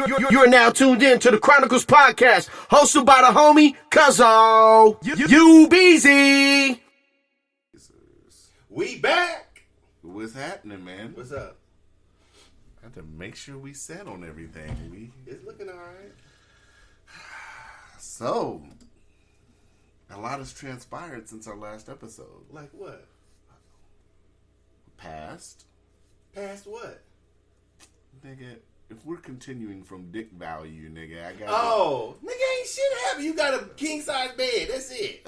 You're now tuned in to the Chronicles Podcast, hosted by the homie Cuzzo. You Beezy. We back. What's happening, man? What's up? I had to make sure we set on everything. It's looking all right. So, a lot has transpired since our last episode. Like what? Past. Past what? Nigga, if we're continuing from dick value, nigga, I got. Oh, nigga, ain't shit happen. You got a king size bed. That's it.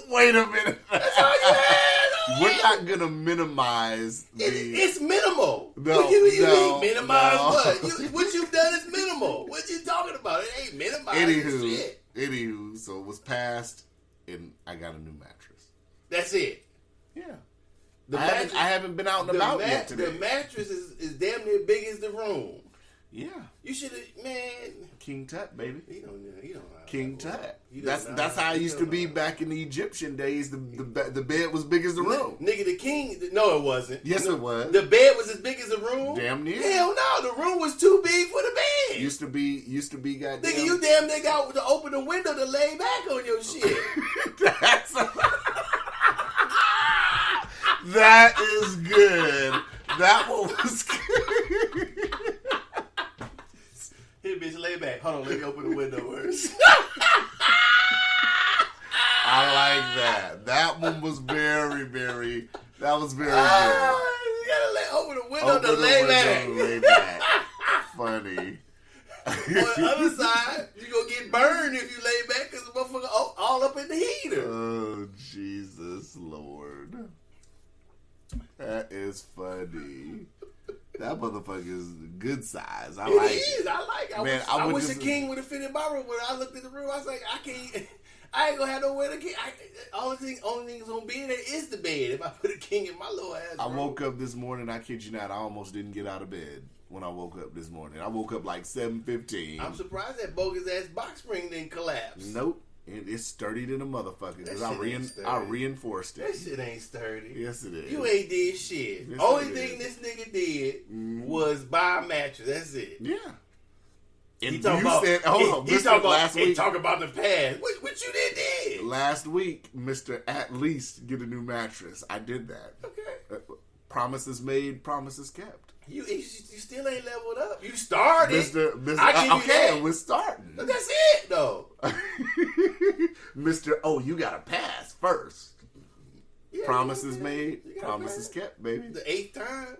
Wait a minute. That's all you had. We're not gonna minimize It's minimal. No, what you no, mean minimize no. what? What you've done is minimal. What you talking about? It ain't minimized shit. Anywho, so it was passed, and I got a new mattress. That's it. Yeah. I haven't been out and about yet today. The mattress is damn near big as the room. Yeah. You should have, man. King Tut, baby. You don't know King Tut. That's how I used to be back in the Egyptian days. The bed was big as the room. Nigga, the king. No, it wasn't. Yes, it was. The bed was as big as the room. Damn near. Hell no, the room was too big for the bed. Used to be goddamn. Nigga, you damn near got to open the window to lay back on your shit. That is good. That one was good. Here, bitch, lay back. Hold on, let me open the window first. I like that. That one was very good. You gotta open the window to lay back. Funny. On the other side, you gonna get burned if you lay back because the motherfucker all up in the heater. Oh, Jesus Lord. That is funny. That motherfucker is good size. I like it. I wish a king would have fit in my room. When I looked at the room, I was like, I ain't gonna have nowhere to get. Only thing that's gonna be in there is the bed. If I put a king in my little ass room. I woke up this morning, I kid you not, I almost didn't get out of bed when I woke up this morning. I woke up like 7:15. I'm surprised that bogus ass box spring didn't collapse. Nope. And it's sturdy than a motherfucker because I reinforced it. That shit ain't sturdy. Yes, it is. You ain't did shit. Yes, Only thing this nigga did was buy a mattress. That's it. Yeah. And he talking about last week. Talk about the past. What you did? Last week, Mr. At least get a new mattress. I did that. Okay. Promises made, promises kept. You still ain't leveled up. You started. Mr. I give you okay, that. we're starting. But that's it, though. Mr. Oh, you got to pass first. Yeah, promises made, promises kept, baby. The 8th time?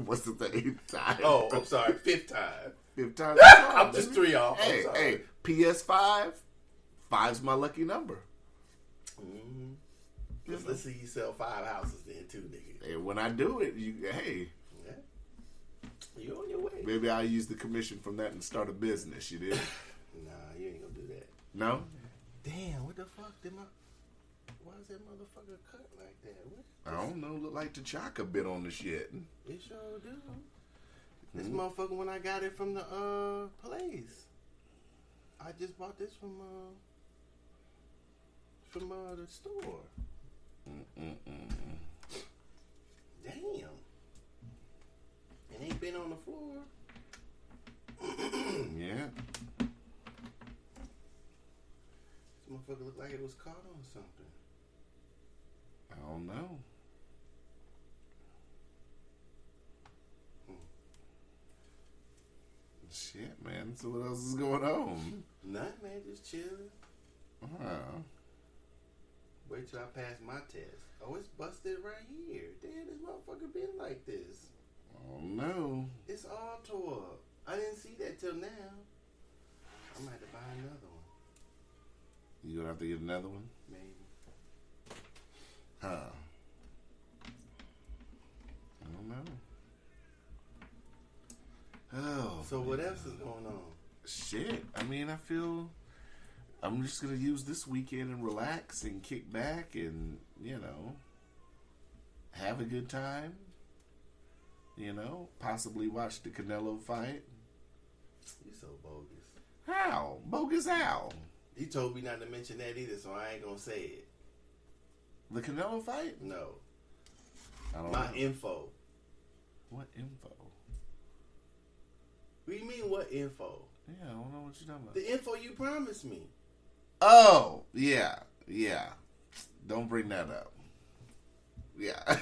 What's it, the 8th time? Oh, I'm sorry. 5th time. 5th time. I'm just 3 off. Hey, PS5. 5's my lucky number. Mm-hmm. Let's see you sell 5 houses then, too, nigga. Hey, when I do it, you on your way. Maybe I'll use the commission from that and start a business, you did? Nah, you ain't gonna do that. No? Damn, what the fuck why is that motherfucker cut like that? I don't know, look like T'Chaka bit on the shit. It sure do. This motherfucker, when I got it from the place, I just bought this from the store. Damn. It ain't been on the floor. Yeah. This motherfucker looked like it was caught on something. I don't know. Shit, man. So what else is going on? Nothing, man. Just chilling. Wait till I pass my test. Oh, it's busted right here. Damn, this motherfucker been like this. Oh, no. It's all tore up. I didn't see that till now. I might have to buy another one. You gonna have to get another one? Maybe. Huh. I don't know. Oh. So what else is going on? Shit. I mean, I feel I'm just gonna use this weekend and relax and kick back and, have a good time. Possibly watch the Canelo fight. You so bogus. How? Bogus how? He told me not to mention that either, so I ain't gonna say it. The Canelo fight? No. I don't My know. info. What info? What do you mean, what info? Yeah, I don't know what you're talking about. The info you promised me. Oh, yeah. Don't bring that up. Yeah.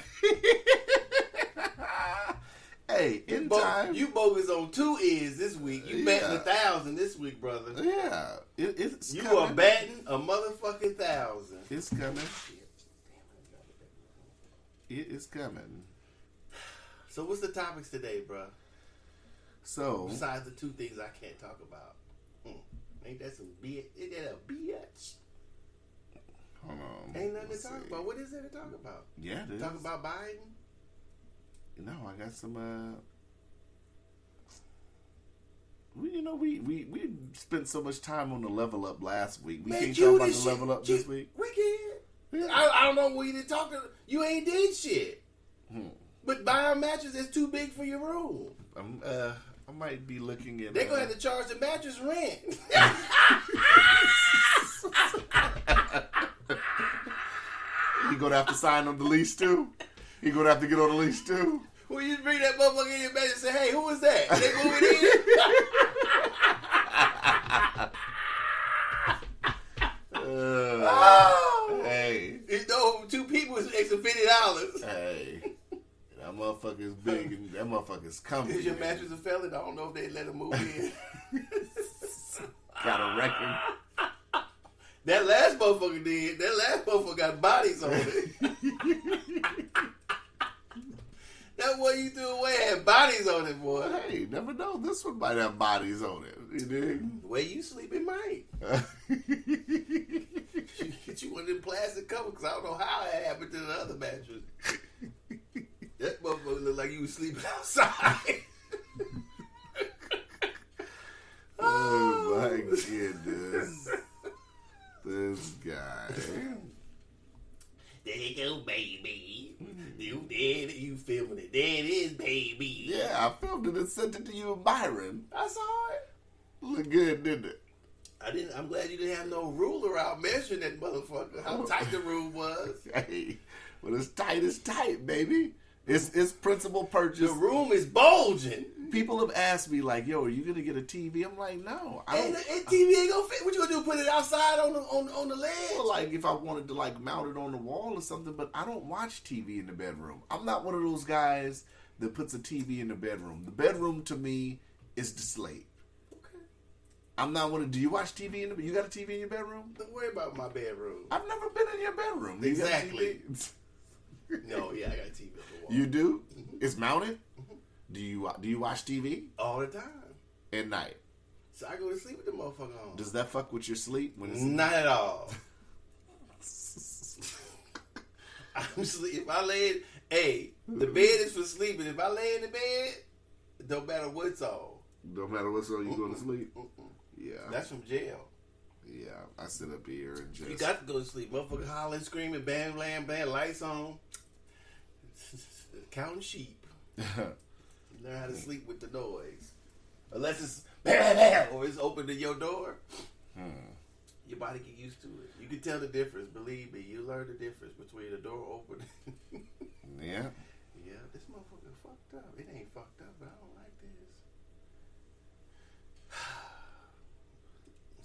Hey, in time. You bogus on 2 ends this week. You batting 1,000 this week, brother. Yeah. It's you coming. are batting a motherfucking 1,000. It's coming. It is coming. So what's the topics today, bro? So besides the 2 things I can't talk about. Ain't that some bitch? Ain't that a bitch? Hold on. Ain't nothing to talk about. What is there to talk about? Yeah, it is. Talk about Biden? No, I got some. We spent so much time on the level up last week. We can't talk about the level up this week. We can. Yeah. I don't know what you did talking. You ain't did shit. But buying mattress is too big for your room. I might be looking at. They're gonna have to charge the mattress rent. He gonna have to sign on the lease too. He gonna have to get on the lease too. Well, you bring that motherfucker in your bed and say, "Hey, who was that?" They moving in. Hey, you know, 2 people is extra $50. Hey, that motherfucker's big and that motherfucker's comfy. Is your mattress a felon? I don't know if they let him move in. Got a record. That last motherfucker did. That last motherfucker got bodies on it. That boy you threw away had bodies on it, boy. Hey, never know. This one might have bodies on it. You dig? The way you sleep, it might. Get you one of them plastic covers, because I don't know how it happened to the other mattress. That motherfucker looked like you was sleeping outside. Oh my goodness. This guy. There you go, baby. You filming it. There it is, baby. Yeah, I filmed it and sent it to you and Byron. I saw it. Look good, didn't it? I'm glad you didn't have no ruler out measuring that motherfucker. How tight the room was. Hey, well, it's tight, baby. It's principal purchase. The room is bulging. People have asked me like, "Yo, are you gonna get a TV?" I'm like, "No, I don't." And TV ain't gonna fit. What you gonna do? Put it outside on the ledge? Well, like if I wanted to like mount it on the wall or something, but I don't watch TV in the bedroom. I'm not one of those guys that puts a TV in the bedroom. The bedroom to me is the slate. Okay. I'm not one of. Do you watch TV in the? You got a TV in your bedroom? Don't worry about my bedroom. I've never been in your bedroom. Exactly. No, yeah, I got a TV on the wall. You do? Mm-hmm. It's mounted. Mm-hmm. Do you watch TV all the time at night? So I go to sleep with the motherfucker on. Does that fuck with your sleep? When it's not at all. I'm sleep. If I lay, the bed is for sleeping. If I lay in the bed, it don't matter what's on. Don't matter what's on, you going to sleep. Yeah, that's from jail. Yeah, I sit up here and just. You got to go to sleep. Motherfucker hollering, screaming, bam, blam, bam, lights on. Counting sheep. Learn how to sleep with the noise. Unless it's bam, bam, or it's open to your door. Your body get used to it. You can tell the difference. Believe me, you learn the difference between the door open. Yeah. Yeah, this motherfucker fucked up. It ain't fucked up, but I don't like this.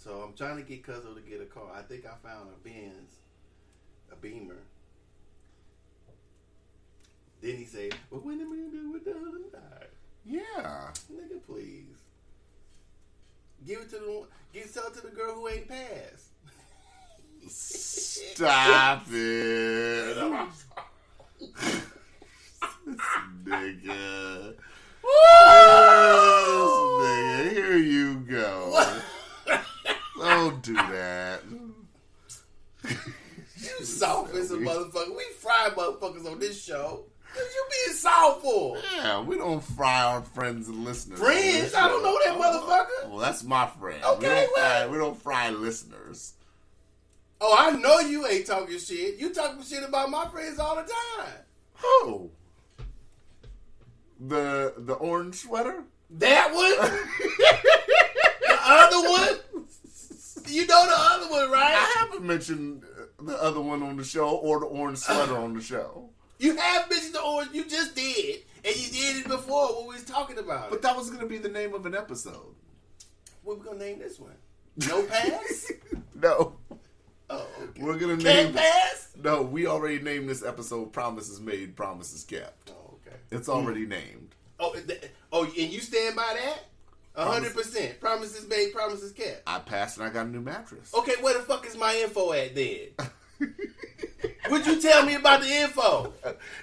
So I'm trying to get Cuzzo to get a car. I think I found a Benz, a Beamer. Then he say, "Well, when am I gonna do with the other side?" Yeah. Nigga, please. Sell it to the girl who ain't passed. Stop it. Nigga. This nigga. Here you go. Don't do that. You soft as a motherfucker. We fry motherfuckers on this show. What you being soft for? Yeah, we don't fry our friends and listeners. Friends? I don't know that motherfucker. Well, that's my friend. Okay, we don't fry listeners. Oh, I know you ain't talking shit. You talking shit about my friends all the time. Who? The orange sweater? That one? The other one? You know the other one, right? I haven't mentioned the other one on the show or the orange sweater on the show. You have mentioned the orange. You just did. And you did it before when we was talking about But it. that was going to be the name of an episode. What we gonna name this one? No pass? No. Oh, okay. We're going to Can't name pass? No, we already named this episode Promises Made, Promises Kept. Oh, okay. It's already named. Oh, and you stand by that? 100%. Promises made, promises kept. I passed and I got a new mattress. Okay, where the fuck is my info at then? Would you tell me about the info?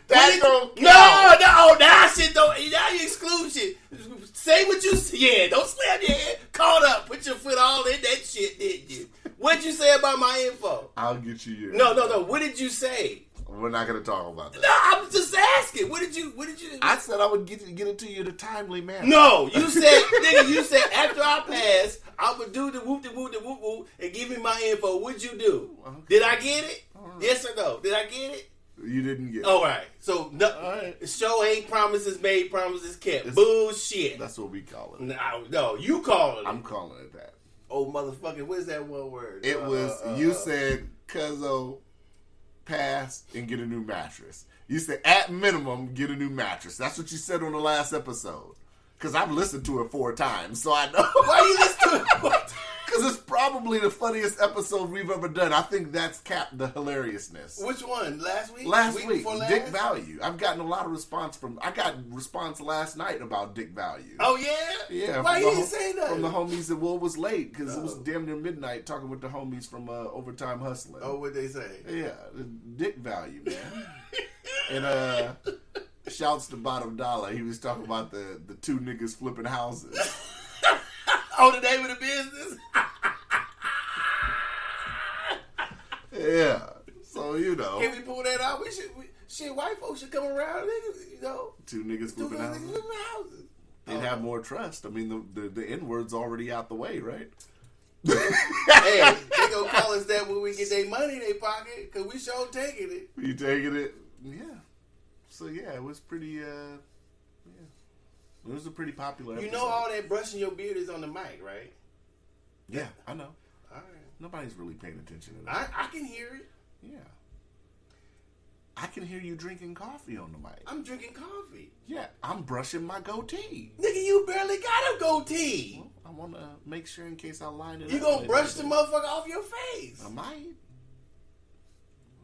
That don't count. No, that shit don't. Now you exclude shit. Say what you. Yeah, don't slam your head. Caught up. Put your foot all in that shit, didn't you? What'd you say about my info? I'll get you yours. No. What did you say? We're not going to talk about that. No, I'm just asking. What did you? I said I would get it to you in a timely manner. No, you said, nigga, you said after I pass, I would do the whoop and give me my info. What'd you do? Okay. Did I get it? Right. Yes or no? Did I get it? You didn't get it. All right. So, no, right. the show ain't promises made, promises kept. Bullshit. That's what we call it. No, you calling it. I'm calling it that. Oh, motherfucker, what is that one word? It was, you said, Cuzzo, pass and get a new mattress. You said, at minimum, get a new mattress. That's what you said on the last episode. Because I've listened to it 4 times, so I know. Why you listen to it? Because it's probably the funniest episode we've ever done. I think that's capped the hilariousness. Which one? Last week? Last week, before last? Dick Value. I've gotten a lot of response I got response last night about Dick Value. Oh, yeah? Yeah. Why you didn't say that? From the homies that, well, it was late because it was damn near midnight talking with the homies from Overtime Hustling. Oh, what'd they say? Yeah, the Dick Value, man. And shouts to Bottom Dollar. He was talking about the 2 niggas flipping houses. Oh, the name of the business? Yeah. So, you know. Can we pull that out? Shit, white folks should come around, niggas, you know. 2 niggas flipping houses. They'd have more trust. I mean, the N-word's already out the way, right? Hey, they gonna call us that when we get their money in their pocket, because we sure taking it. You taking it? Yeah. So, yeah, it was pretty, yeah. It was a pretty popular episode. You know all that brushing your beard is on the mic, right? Yeah, I know. All right. Nobody's really paying attention to that. I can hear it. Yeah. I can hear you drinking coffee on the mic. I'm drinking coffee. Yeah, I'm brushing my goatee. Nigga, you barely got a goatee. Well, I want to make sure in case I line it You up. gonna brush the motherfucker off your face. I might.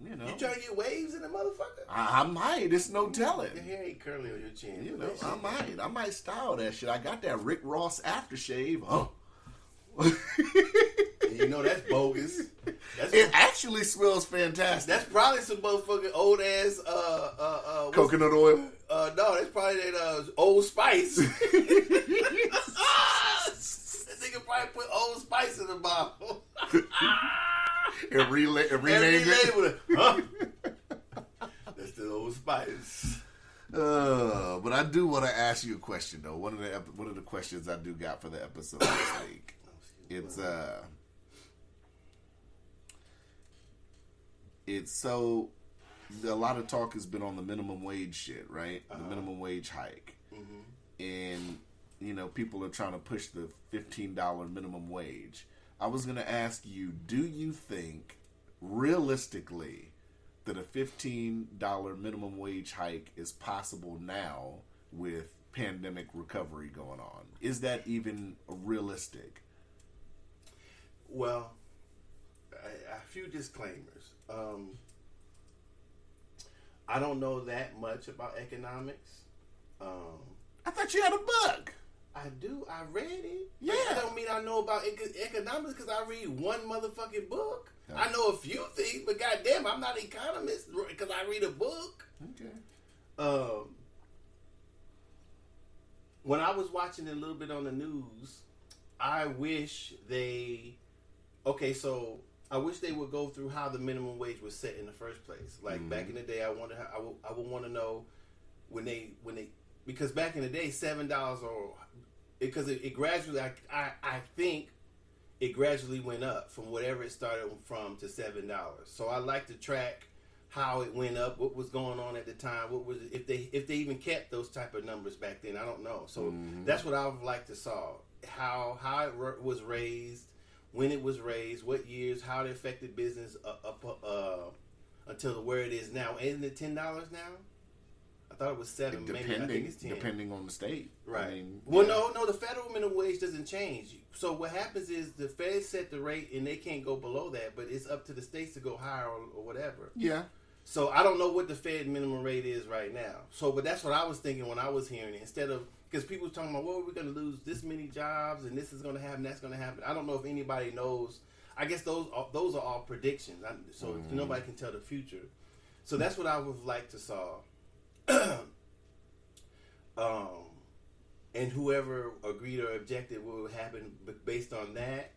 You know. You trying to get waves in the motherfucker? I might. It's no telling. Your hair ain't curly on your chin. You know, I might style that shit. I got that Rick Ross aftershave. Oh. You know that's bogus. It actually smells fantastic. That's probably some motherfucking old ass coconut oil. No, that's probably that Old Spice. That nigga probably put Old Spice in the bottle. and renamed it. Huh? That's the Old Spice. But I do want to ask you a question though. One of the questions I do got for the episode this week. It's so a lot of talk has been on the minimum wage shit, right? The minimum wage hike, and you know people are trying to push the $15 minimum wage. I was going to ask you, do you think realistically that a $15 minimum wage hike is possible now with pandemic recovery going on? Is that even realistic? Well, a few disclaimers. I don't know that much about economics. I thought you had a book. I do. I read it. Yeah. That don't mean I know about economics because I read one motherfucking book. Yeah. I know a few things, but goddamn, I'm not an economist because I read a book. Okay. When I was watching a little bit on the news, I wish they... Okay, so I wish they would go through how the minimum wage was set in the first place. Like back in the day, I would want to know when they because back in the day $7 or because it gradually I think it gradually went up from whatever it started from to $7. So I like to track how it went up, what was going on at the time, what was if they even kept those type of numbers back then. I don't know. So that's what I would like to saw how it was raised. When it was raised, what years, how it affected business up until where it is now. Isn't it $10 now? I thought it was 7. Maybe I think it's 10. Depending on the state. Right. I mean, well, yeah. no, the federal minimum wage doesn't change. So what happens is the feds set the rate and they can't go below that, but it's up to the states to go higher or whatever. Yeah. So I don't know what the Fed minimum rate is right now. So, but that's what I was thinking when I was hearing it. Instead of, because people were talking about, well, we're going to lose this many jobs and this is going to happen, that's going to happen. I don't know if anybody knows. I guess those are all predictions. So nobody can tell the future. So that's what I would like to saw. And whoever agreed or objected what would happen based on that.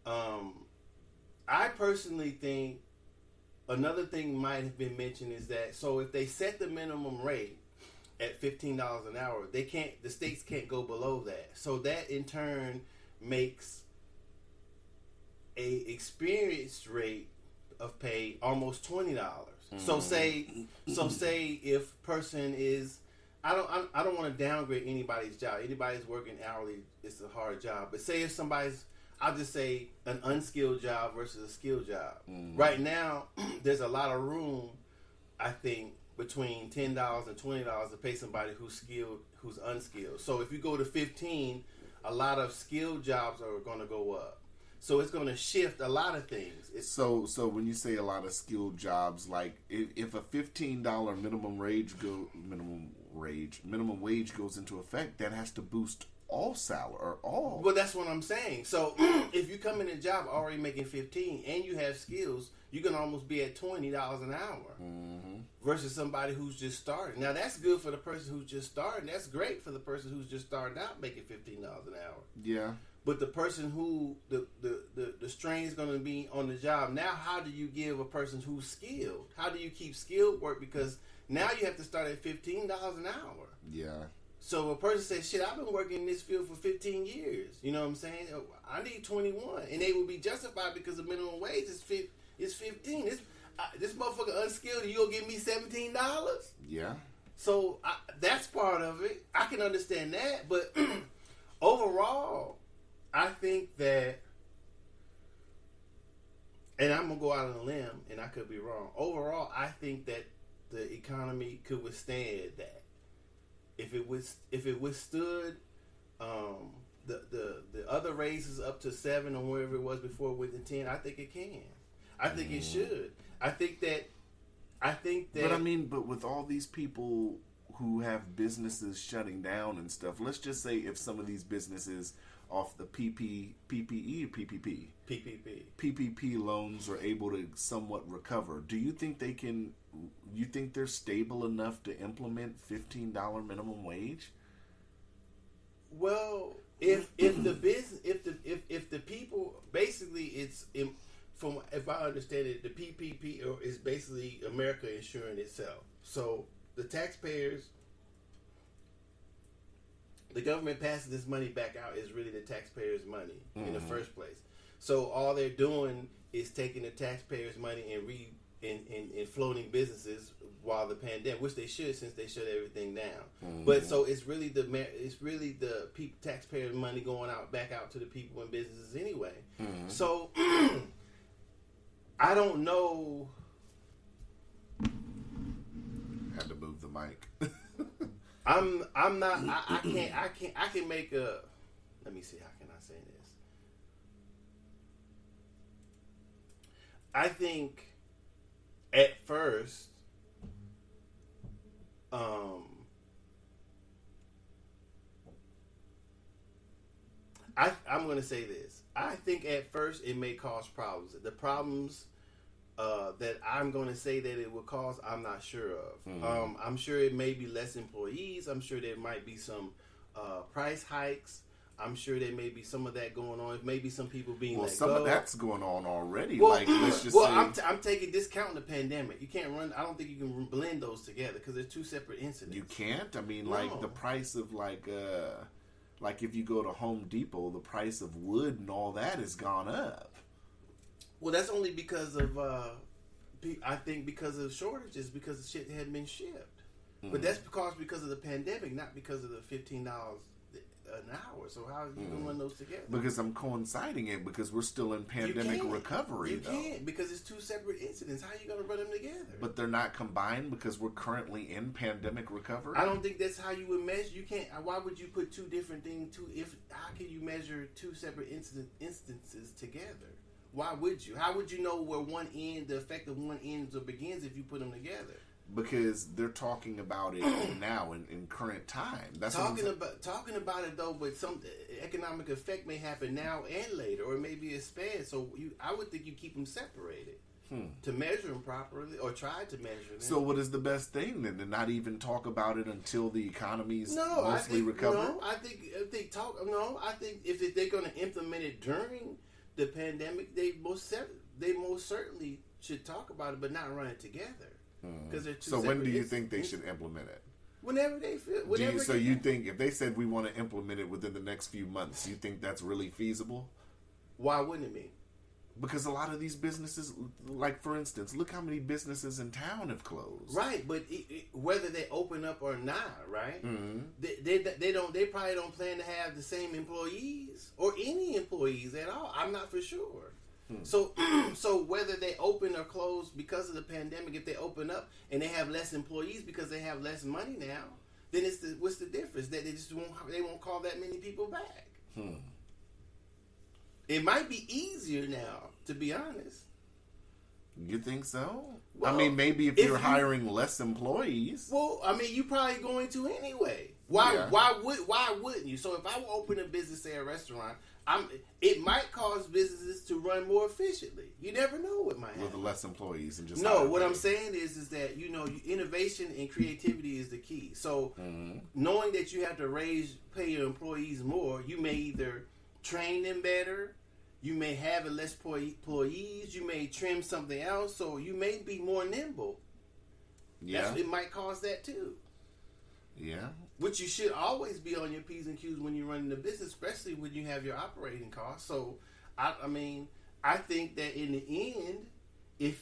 I personally think another thing might have been mentioned is that, so if they set the minimum rate at $15 an hour, the states can't go below that. So that in turn makes a experience rate of pay almost $20. So say if person is, I don't want to downgrade anybody's job. Anybody's working hourly, it's a hard job. But say if somebody's, I'll just say an unskilled job versus a skilled job. Right now, there's a lot of room, I think, between $10 and $20 to pay somebody who's skilled, who's unskilled. So if you go to 15, a lot of skilled jobs are going to go up. So it's going to shift a lot of things. So when you say a lot of skilled jobs, like if a $15 minimum wage goes into effect, that has to boost all salary or all. Well, that's what I'm saying. So if you come in a job already making 15 and you have skills, you can almost be at $20 an hour versus somebody who's just starting. Now that's good for the person who's just starting. That's great for the person who's just starting out making $15 an hour. Yeah. But the person who the strain is going to be on the job now, how do you give a person who's skilled? How do you keep skilled work? Because now you have to start at $15 an hour. Yeah. So a person says, shit, I've been working in this field for 15 years. You know what I'm saying? I need 21. And they will be justified because the minimum wage is 15. This motherfucker unskilled and you'll give me $17? Yeah. So that's part of it. I can understand that. But overall, I think that, and I'm going to go out on a limb, and I could be wrong. Overall, I think that the economy could withstand that. If it withstood the other raises up to 7 or wherever it was before it went to 10, I think it can. I think it should. I think that. But with all these people who have businesses shutting down and stuff, let's just say if some of these businesses off the PPP loans are able to somewhat recover, do you think they can? You think they're stable enough to implement $15 minimum wage? Well, if the people, basically, it's from, if I understand it, the PPP is basically America insuring itself. So the taxpayers, the government passing this money back out is really the taxpayers' money in the first place. So all they're doing is taking the taxpayers' money and floating businesses while the pandemic, which they should, since they shut everything down. But so it's really the taxpayers' money going back out to the people and businesses anyway. So I don't know. Had to move the mic. I'm not. I can't. I can make a. Let me see. How can I say this? I think at first, I'm going to say this. I think at first it may cause problems. The problems that I'm going to say that it will cause, I'm not sure of. I'm sure it may be less employees. I'm sure there might be some price hikes. I'm sure there may be some of that going on. Maybe some people being let some go. of that's going on already. Well, like, let's just say, I'm taking discounting the pandemic. You can't run. I don't think you can blend those together because they're two separate incidents. You can't. I mean, like the price of like if you go to Home Depot, the price of wood and all that has gone up. Well, that's only because of I think because of shortages, because the shit had been shipped. But that's because of the pandemic, not because of the $15 an hour. So how are you going to run those together? Because I'm coinciding it because we're still in pandemic recovery. You can't because it's two separate incidents. How are you going to run them together? But they're not combined because we're currently in pandemic recovery. I don't think that's how you would measure. You can't. Why would you put two different things? How can you measure two separate instances together? Why would you? How would you know where the effect of one ends or begins if you put them together? Because they're talking about it now in current time. That's talking about it though, but some economic effect may happen now and later, or maybe it's sped. So I would think you keep them separated to measure them properly, or try to measure them. So what is the best thing then? To not even talk about it until the econom's mostly recovered? I think if they're going to implement it during the pandemic, they most certainly should talk about it, but not run it together. So when do you think they should implement it? Whenever they feel. You think if they said we want to implement it within the next few months, you think that's really feasible? Why wouldn't it be? Because a lot of these businesses, like for instance, look how many businesses in town have closed. Right, but whether they open up or not, right? Mm-hmm. They probably don't plan to have the same employees or any employees at all. I'm not for sure. So whether they open or close because of the pandemic, if they open up and they have less employees because they have less money now, then what's the difference? That they won't call that many people back. It might be easier now, to be honest. You think so? Well, I mean, maybe if you're hiring less employees. Well, I mean, you're probably going to anyway. Why wouldn't you? So if I will open a business, say a restaurant, it might cause businesses to run more efficiently. You never know what might happen. With less employees and just what I'm saying is that innovation and creativity is the key. So knowing that you have to pay your employees more, you may either train them better, you may have less employees, you may trim something else, so you may be more nimble. Yeah, it might cause that too. Yeah. Which you should always be on your P's and Q's when you're running the business, especially when you have your operating costs. So, I think that in the end, this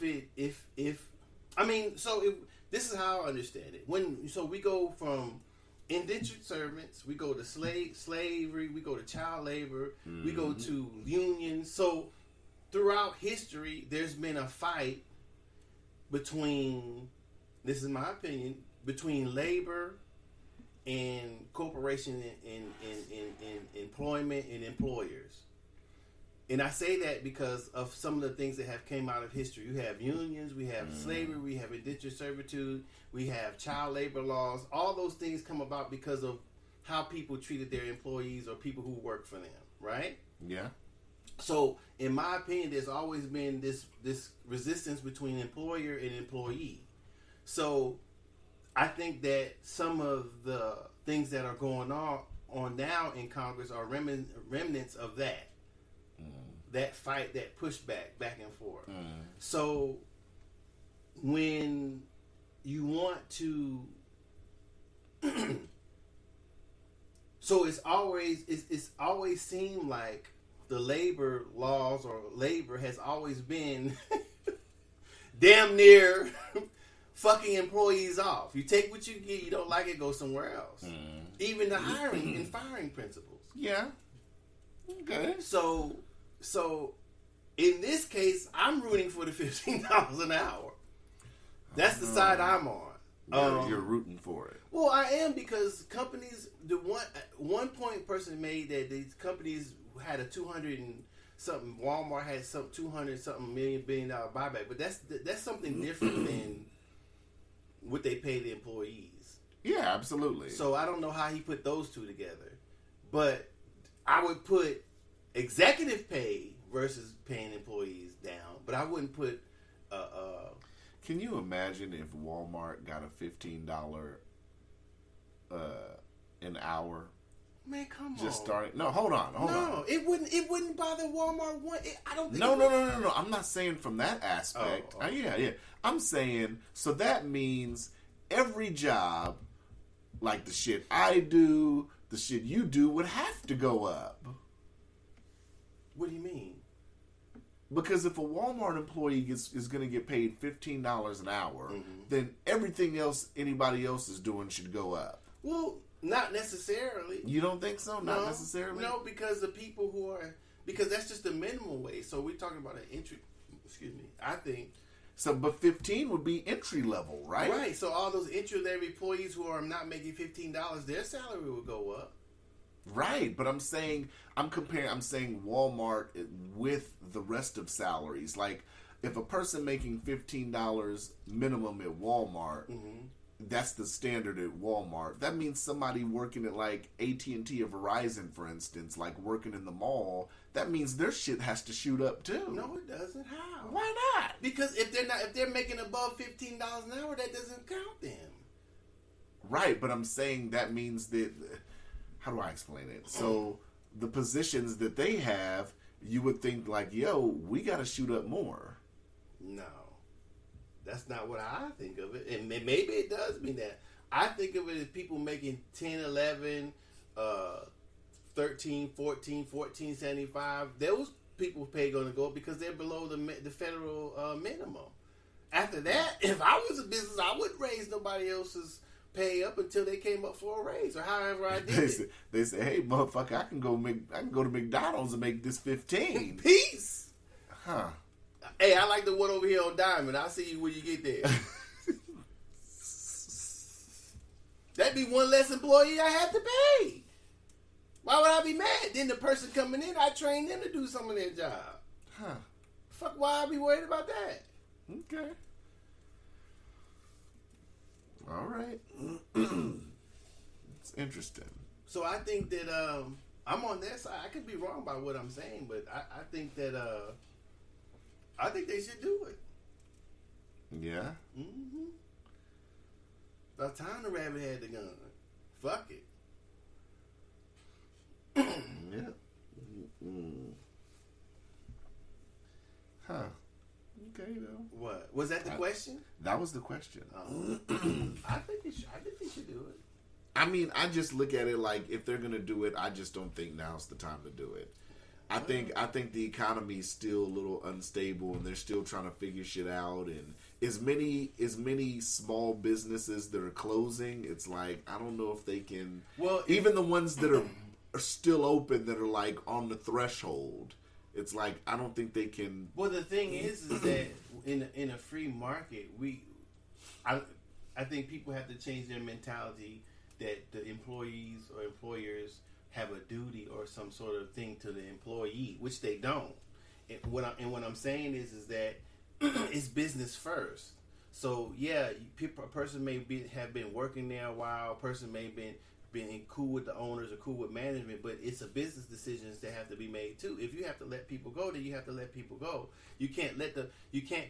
is how I understand it. We go from indentured servants, we go to slavery, we go to child labor, we go to unions. So, throughout history, there's been a fight between, this is my opinion, between labor and corporation and employment and employers. And I say that because of some of the things that have came out of history. You have unions, we have slavery, we have indentured servitude, we have child labor laws. All those things come about because of how people treated their employees or people who work for them, right? Yeah. So, in my opinion, there's always been this resistance between employer and employee. So, I think that some of the things that are going on now in Congress are remnants of that. That fight, that pushback, back and forth. So when you want to, so it's always seemed like the labor laws or labor has always been damn near fucking employees off. You take what you get, you don't like it, go somewhere else. Even the hiring and firing principles. Yeah. Okay. So in this case, I'm rooting for the $15 an hour. That's the side I'm on. You're rooting for it. Well, I am, because companies, one point person made that these companies had a 200 and something, Walmart had some 200 something billion dollar buyback, but that's something different than what they pay the employees. Yeah, absolutely. So I don't know how he put those two together, but I would put executive pay versus paying employees down, but I wouldn't put. Can you imagine if Walmart got a $15 an hour? Man, come on. Just starting. No, hold on. No, it wouldn't bother Walmart one. I don't think. No. I'm not saying from that aspect. Oh. Yeah. I'm saying, so that means every job, like the shit I do, the shit you do, would have to go up. What do you mean? Because if a Walmart employee is going to get paid $15 an hour, then everything else anybody else is doing should go up. Well, Not necessarily. You don't think so? Not necessarily? No, because the people who are... Because that's just the minimum wage. So we're talking about an entry... Excuse me. I think... So, but 15 would be entry level, right? Right. So all those entry-level employees who are not making $15, their salary would go up. Right, but I'm saying Walmart with the rest of salaries. Like, if a person making $15 minimum at Walmart, that's the standard at Walmart. That means somebody working at like AT&T or Verizon, for instance, like working in the mall. That means their shit has to shoot up too. No, it doesn't. How? Why not? Because if they're making above $15 an hour, that doesn't count them. Right, but I'm saying that means that. How do I explain it? So the positions that they have, you would think like, yo, we got to shoot up more. No, that's not what I think of it. And maybe it does mean that. I think of it as people making 10, 11, 13, 14, 14.75. Those people's pay going to go up because they're below the federal minimum. After that, if I was a business, I wouldn't raise nobody else's pay up until they came up for a raise or however I did it. They say, hey, motherfucker, I can go to McDonald's and make this 15. Peace. Huh. Hey, I like the one over here on Diamond. I'll see you when you get there. That'd be one less employee I have to pay. Why would I be mad? Then the person coming in, I train them to do some of their job. Huh. Fuck, why I be worried about that? Okay. All right. It's interesting. So I think that I'm on their side. I could be wrong by what I'm saying, but I think that I think they should do it. Yeah. About time the rabbit had the gun. Fuck it. Yeah. Huh. Okay, though. What was that? The question? That was the question. I think they should do it. I mean, I just look at it like if they're gonna do it, I just don't think now's the time to do it. I think the economy is still a little unstable, and they're still trying to figure shit out. And as many small businesses that are closing, it's like I don't know if they can. Well, even the ones that are still open, that are like on the threshold. It's like I don't think they can. Well, the thing is that in a free market, I think people have to change their mentality that the employees or employers have a duty or some sort of thing to the employee, which they don't. And what I'm saying is that it's business first. So yeah, a person may have been working there a while. A person may have been cool with the owners or cool with management, but it's a business decisions that have to be made too. If you have to let people go, then you have to let people go. You can't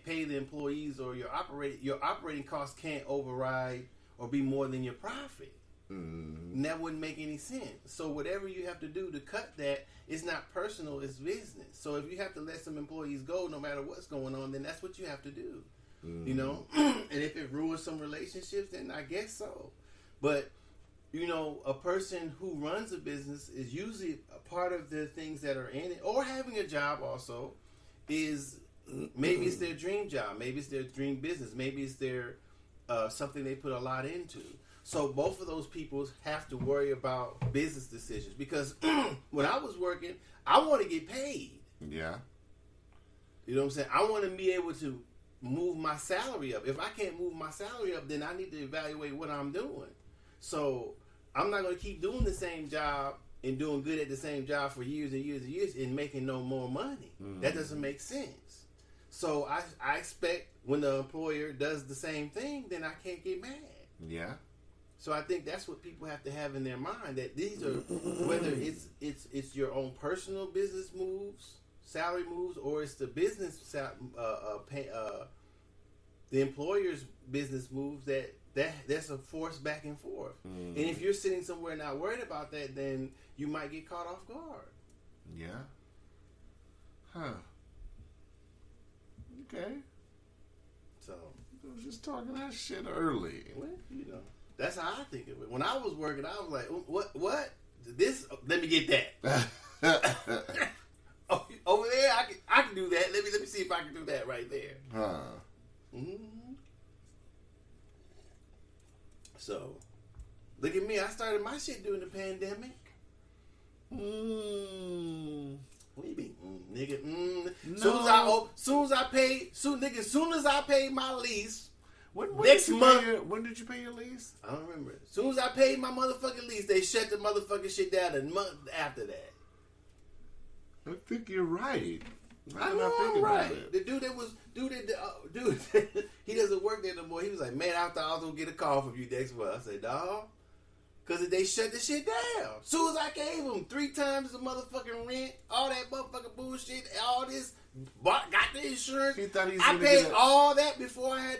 pay the employees, or your operating costs can't override or be more than your profit. And that wouldn't make any sense. So whatever you have to do to cut that, it's not personal, it's business. So if you have to let some employees go, no matter what's going on, then that's what you have to do. You know, and if it ruins some relationships, then I guess so. But you know, a person who runs a business is usually a part of the things that are in it, or having a job also, is maybe it's their dream job, maybe it's their dream business, maybe it's their something they put a lot into. So both of those people have to worry about business decisions, because when I was working, I want to get paid. Yeah. You know what I'm saying? I want to be able to move my salary up. If I can't move my salary up, then I need to evaluate what I'm doing. So I'm not going to keep doing the same job and doing good at the same job for years and years and years and making no more money. That doesn't make sense. So I expect when the employer does the same thing, then I can't get mad. Yeah. So I think that's what people have to have in their mind, that these are, whether it's your own personal business moves, salary moves, or it's the business the employer's business moves, that's a force back and forth. And if you're sitting somewhere not worried about that, then you might get caught off guard. Yeah. Huh. Okay. So I was just talking that shit early. Well, you know, that's how I think of it. When I was working, I was like, what? This? Let me get that. Oh, over there, I can do that. Let me see if I can do that right there. Huh. So, Look at me. I started my shit during the pandemic. What do you mean, nigga? No. Soon as I paid my lease, When next month. when did you pay your lease? I don't remember. As soon as I paid my motherfucking lease, they shut the motherfucking shit down a month after that. I think you're right. I know I'm right. The dude he doesn't work there no more. He was like, man, I thought I was gonna get a call from you next month. I said, dawg, because they shut the shit down. Soon as I gave them 3 times the motherfucking rent, all that motherfucking bullshit, all this, got the insurance. He thought he was I gonna paid get all that before I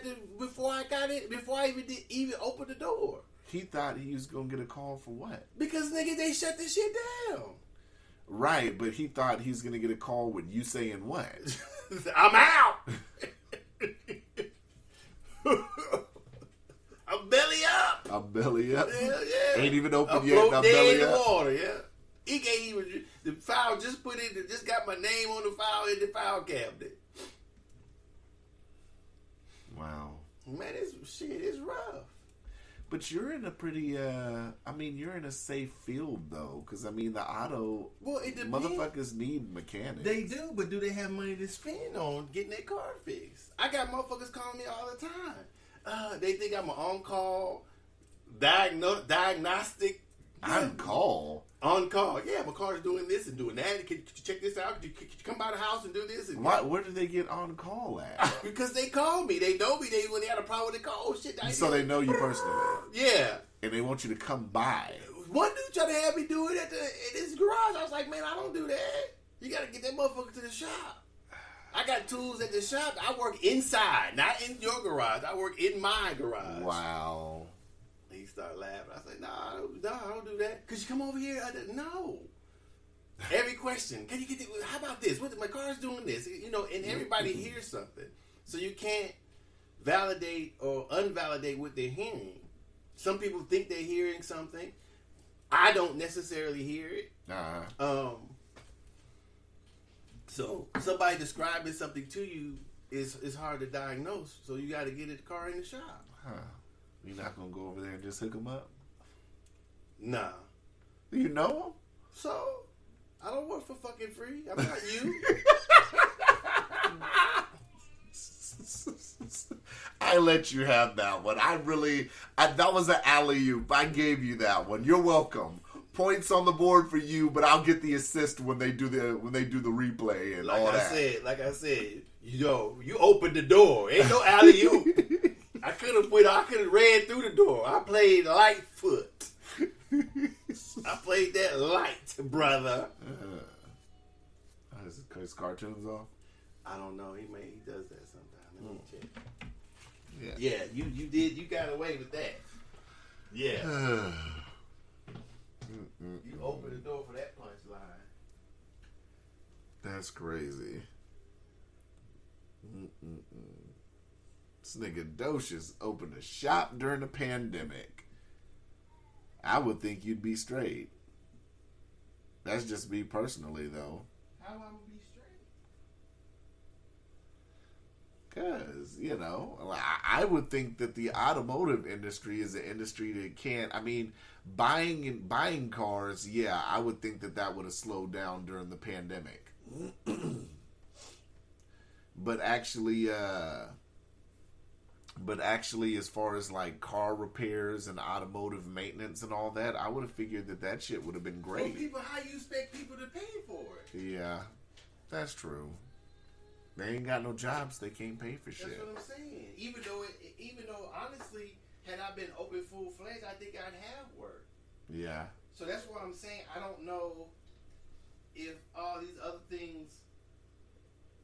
got it, before I even opened the door. He thought he was gonna get a call for what? Because nigga, they shut this shit down. Right, but he thought he was gonna get a call with you saying what? I'm out. I'm belly up. I'm belly up. Hell yeah. Ain't even open I'm yet. And I'm belly in the up. water. Yeah. He can't even. The file just got my name on the file in the file cabinet. Wow. Man, it's rough. But you're in a pretty, you're in a safe field, though. Because, the auto, It depends. motherfuckers need mechanics. They do, but do they have money to spend on getting their car fixed? I got motherfuckers calling me all the time. They think I'm an on-call, diagnostic. On-call? On-call. Yeah, my car's doing this and doing that. Can you check this out? Could you come by the house and do this? And Where do they get on-call at? Because they call me. They know me. When they had a problem, they call. Oh, shit. So they know you personally? Yeah. And they want you to come by. One dude tried to have me do it in his garage. I was like, man, I don't do that. You got to get that motherfucker to the shop. I got tools at the shop. I work inside, not in your garage. I work in my garage. Wow. He started laughing. I said, nah, I don't do that. Could you come over here? No. Every question. Can you get it? How about this? My car's doing this. And everybody hears something. So you can't validate or unvalidate what they're hearing. Some people think they're hearing something. I don't necessarily hear it. Uh-huh. So somebody describing something to you is hard to diagnose. So you got to get the car in the shop. Huh. You're not going to go over there and just hook them up? Nah. You know them? So, I don't work for fucking free. I'm not you. I let you have that one. That was an alley-oop. I gave you that one. You're welcome. Points on the board for you, but I'll get the assist when they do the replay and all that. Like I said, you opened the door. Ain't no alley-oop. I could have ran through the door. I played light foot. I played that light, brother. Is his cartoons off? I don't know. He does that sometimes. Let me check. Yeah. Yeah, you got away with that. Yeah. You opened the door for that punchline. That's crazy. This nigga Docious opened a shop during the pandemic. I would think you'd be straight. That's just me personally, though. How am I gonna be straight? Because, I would think that the automotive industry is an industry that can't, buying cars, yeah, I would think that would have slowed down during the pandemic. But actually, as far as like car repairs and automotive maintenance and all that, I would have figured that shit would have been great. Well, how you expect people to pay for it? Yeah, that's true. They ain't got no jobs; they can't pay for shit. That's what I'm saying. Even though, honestly, had I been open full fledged, I think I'd have work. Yeah. So that's what I'm saying. I don't know if all these other things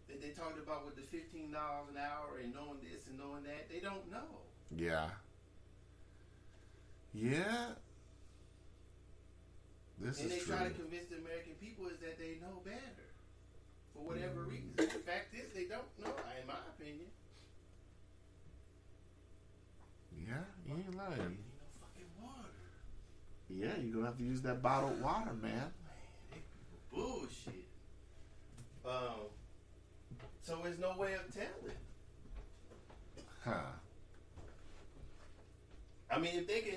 that they talked about with the $15 an hour and knowing this and knowing that, they don't know. Yeah. Yeah. This and is they true. try to convince the American people is that they know better. For whatever reason. The fact is, they don't know, in my opinion. Yeah, you ain't lying. Ain't no fucking water. Yeah, you're going to have to use that bottled water, man. Man, they people bullshit. So there's no way of telling. Huh. I mean, if they can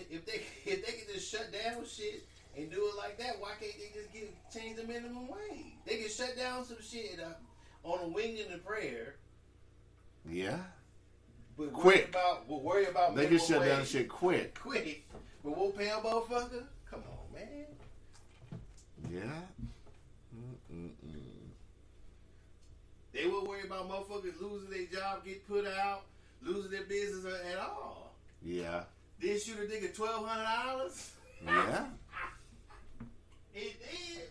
just shut down shit and do it like that, why can't they just change the minimum wage? They can shut down some shit on a wing and a prayer. Yeah. But Quick. Worry about they can shut down shit quick. Quick. But we'll pay a motherfucker? Come on, man. Yeah. They won't worry about motherfuckers losing their job, get put out, losing their business at all. Yeah. Then shoot a nigga $1,200? Yeah. It did.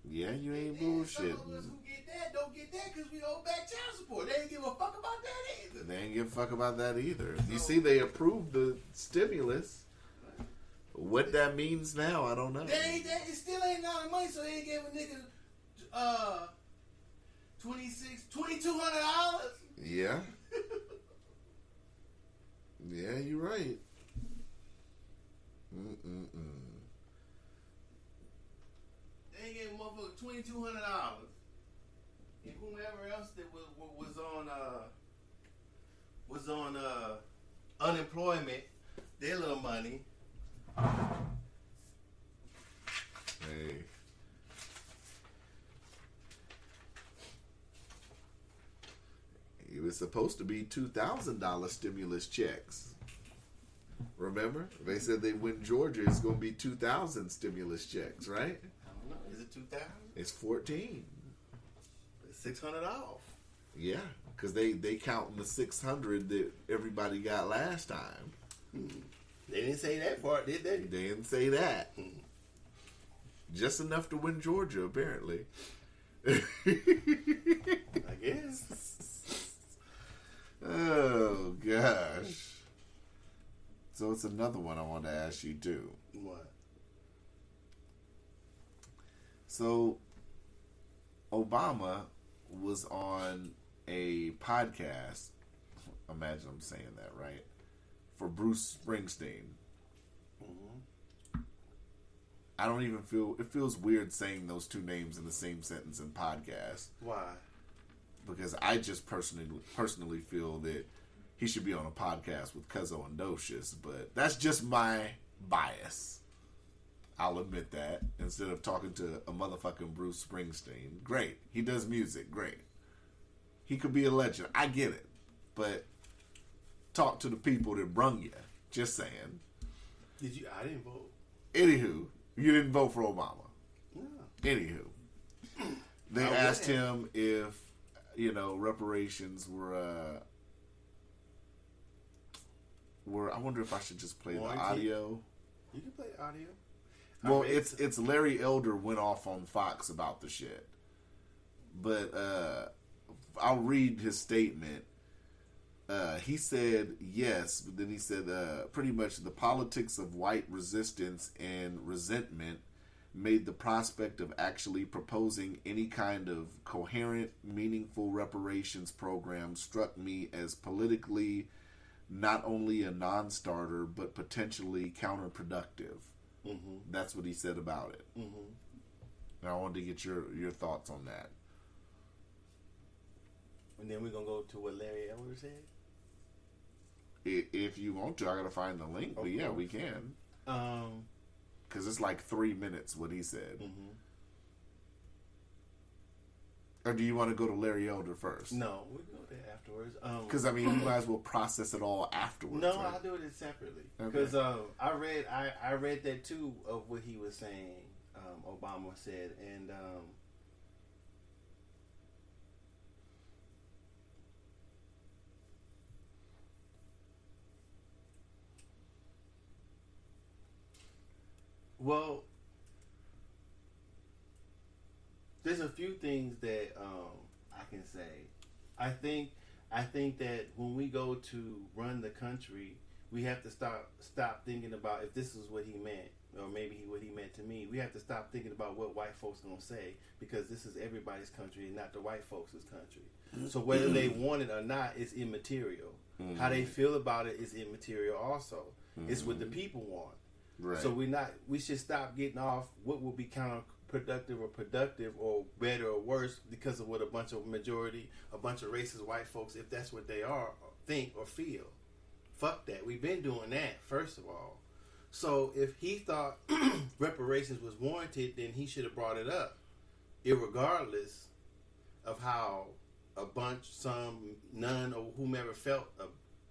Yeah, you ain't Some bullshitting. of us who get that don't get that because we owe back child support. They ain't give a fuck about that either. They ain't give a fuck about that either. You see, they approved the stimulus. What that means now, I don't know. It still ain't enough money, so they ain't give a nigga $2,200. Yeah. Yeah, you're right. They ain't gave a motherfucker $2,200, and whomever else that was on unemployment, their little money. Hey. It was supposed to be $2,000 stimulus checks. Remember? They said they went Georgia. It's going to be 2,000 stimulus checks, right? I don't know. Is it 2,000? It's 14. It's $600 off. Yeah, because they counting the 600 that everybody got last time. They didn't say that part, did they? They didn't say that. Just enough to win Georgia, apparently. I guess. Oh, gosh. So it's another one I want to ask you, too. What? So, Obama was on a podcast. Imagine I'm saying that, right? For Bruce Springsteen. I don't even feel... It feels weird saying those two names in the same sentence in podcast. Why? Because I just personally feel that he should be on a podcast with Cuzzo and Docious, but that's just my bias. I'll admit that. Instead of talking to a motherfucking Bruce Springsteen. Great. He does music. Great. He could be a legend. I get it. But talk to the people that brung you. Just saying. Did you? I didn't vote. Anywho, you didn't vote for Obama. No. Anywho, they asked him if, reparations were. I wonder if I should just play the audio. You can play the audio. Well, it's Larry Elder went off on Fox about the shit, but I'll read his statement. He said yes, but then he said pretty much the politics of white resistance and resentment made the prospect of actually proposing any kind of coherent, meaningful reparations program struck me as politically not only a non-starter, but potentially counterproductive. Mm-hmm. That's what he said about it. Mm-hmm. And I wanted to get your thoughts on that. And then we're going to go to what Larry Elder said? If you want to, I got to find the link. But yeah, we can. Because it's like 3 minutes what he said. Mm-hmm. Or do you want to go to Larry Elder first? No, we'll go there afterwards. Because, we might as well process it all afterwards. No, right? I'll do it separately. Because I read that too of what he was saying, Obama said. And well, there's a few things that I can say. I think that when we go to run the country, we have to stop thinking about if this is what he meant, or maybe what he meant to me. We have to stop thinking about what white folks gonna say, because this is everybody's country and not the white folks' country. So whether they want it or not is immaterial. Mm-hmm. How they feel about it is immaterial also. Mm-hmm. It's what the people want. Right. So we should stop getting off what will be counterproductive or productive or better or worse because of what a bunch of racist white folks, if that's what they are, think or feel. Fuck that. We've been doing that, first of all. So if he thought reparations was warranted, then he should have brought it up, irregardless of how a bunch, some, none, or whomever felt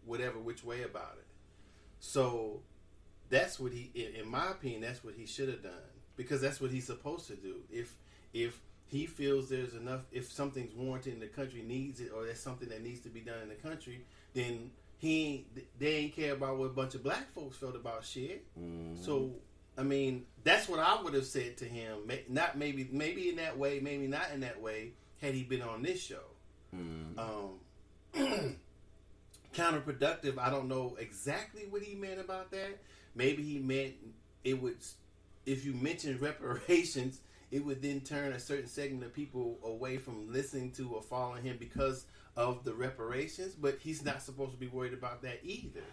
whatever which way about it. So that's what he, in my opinion, that's what he should have done, because that's what he's supposed to do. If he feels there's enough, if something's warranted and the country needs it, or there's something that needs to be done in the country, then they ain't care about what a bunch of black folks felt about shit. Mm-hmm. So, I mean, that's what I would have said to him. Not maybe in that way, maybe not in that way, had he been on this show. Mm-hmm. Counterproductive. I don't know exactly what he meant about that. Maybe he meant it would, if you mentioned reparations, it would then turn a certain segment of people away from listening to or following him because of the reparations. But he's not supposed to be worried about that either.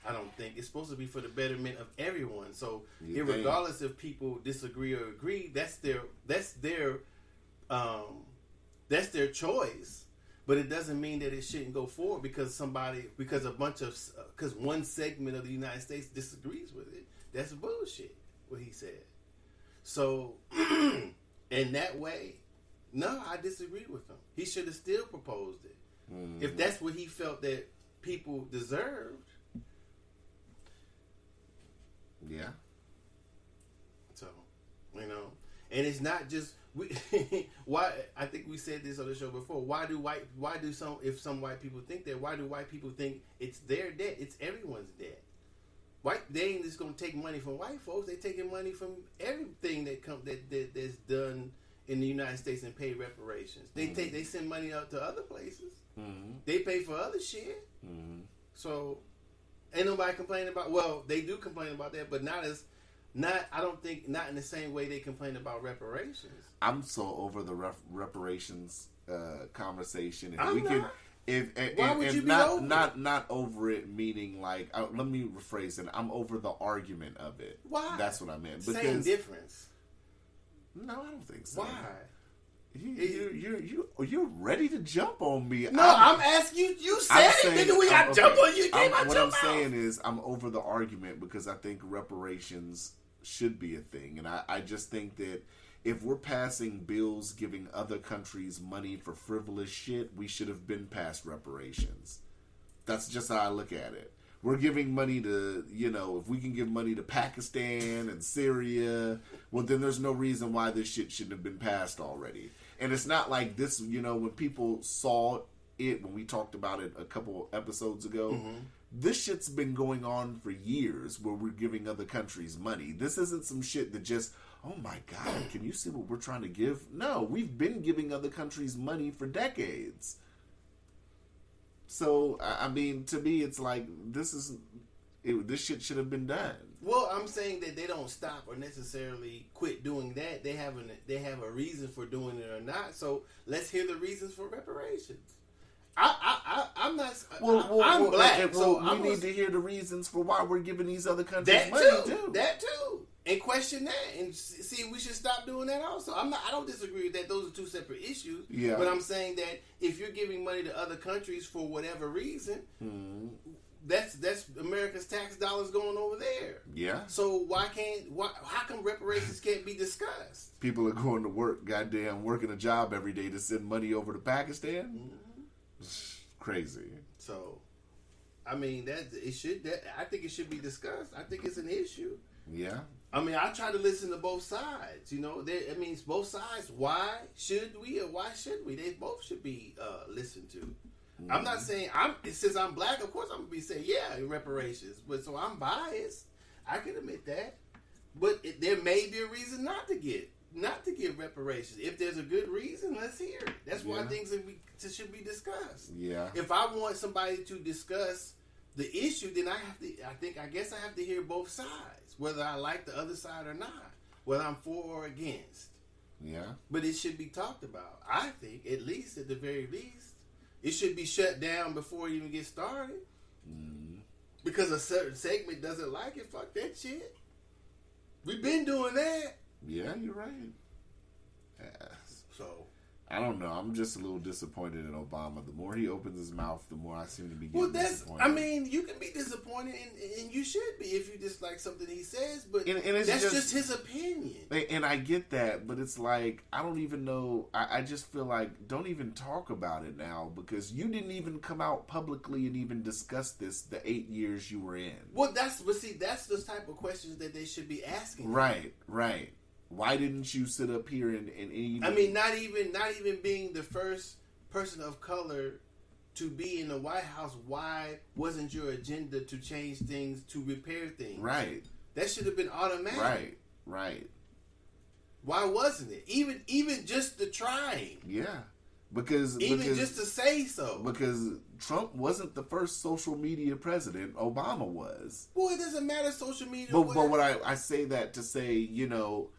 I don't think it's supposed to be for the betterment of everyone. So, regardless if people disagree or agree, that's their choice. But it doesn't mean that it shouldn't go forward because one segment of the United States disagrees with it. That's bullshit, what he said. So, in that way, no, I disagree with him. He should have still proposed it. Mm-hmm. If that's what he felt that people deserved. Yeah. So, and it's not just why. I think we said this on the show before. If some white people think that, why do white people think it's their debt? It's everyone's debt. They ain't just gonna take money from white folks. They taking money from everything that's done in the United States and pay reparations. They send money out to other places. Mm-hmm. They pay for other shit. Mm-hmm. So ain't nobody complaining about. Well, they do complain about that, but not I don't think not in the same way they complain about reparations. I'm so over the reparations conversation. Why would you be over it? Not over it, meaning like let me rephrase it. I'm over the argument of it. Why? That's what I meant. Same difference. No, I don't think so. Why? You're ready to jump on me. No, I'm asking you. You said it, nigga. We got jump on you. What I'm saying is I'm over the argument because I think reparations should be a thing, and I just think that if we're passing bills giving other countries money for frivolous shit, we should have been past reparations. That's just how I look at it. We're giving money to, if we can give money to Pakistan and Syria, well, then there's no reason why this shit shouldn't have been passed already. And it's not like this, when people saw it, when we talked about it a couple episodes ago, mm-hmm. This shit's been going on for years where we're giving other countries money. This isn't some shit that just, oh my God, can you see what we're trying to give? No, we've been giving other countries money for decades. So, I mean, to me, it's like, this shit should have been done. Well, I'm saying that they don't stop or necessarily quit doing that. They have a reason for doing it or not. So, let's hear the reasons for reparations. I'm not. I'm black, so we need to hear the reasons for why we're giving these other countries money too. That too, and question that, and see if we should stop doing that. Also, I don't disagree with that. Those are two separate issues. Yeah. But I'm saying that if you're giving money to other countries for whatever reason, that's America's tax dollars going over there. Yeah. So how come reparations can't be discussed? People are going to work, working a job every day to send money over to Pakistan. Mm-hmm. Crazy. So, I mean, I think it should be discussed. I think it's an issue. Yeah. I mean, I try to listen to both sides. Both sides. Why should we or why shouldn't we? They both should be listened to. Mm-hmm. I'm not saying since I'm black. Of course, I'm gonna be saying reparations. But so I'm biased. I can admit that. But there may be a reason not to give reparations. If there's a good reason, let's hear it. That's why things should be discussed. Yeah. If I want somebody to discuss the issue, then I guess I have to hear both sides, whether I like the other side or not, whether I'm for or against. Yeah. But it should be talked about. I think, at the very least, it should be shut down before it even gets started. Mm. Because a certain segment doesn't like it. Fuck that shit. We've been doing that. Yeah, you're right. So, I don't know. I'm just a little disappointed in Obama. The more he opens his mouth, the more I seem to be getting disappointed. I mean, you can be disappointed, and you should be if you dislike something he says, but and it's that's just his opinion. And I get that, but it's like, I don't even know. I just feel like, don't even talk about it now, because you didn't even come out publicly and even discuss this the 8 years you were in. Well, that's the type of questions that they should be asking. Right. Why didn't you sit up here and even... I mean, not even being the first person of color to be in the White House, why wasn't your agenda to change things, to repair things? Right. That should have been automatic. Right. Why wasn't it? Even just the trying. Yeah. Because just to say so. Because Trump wasn't the first social media president. Obama was. Well, it doesn't matter social media. But what I say that to say, you know,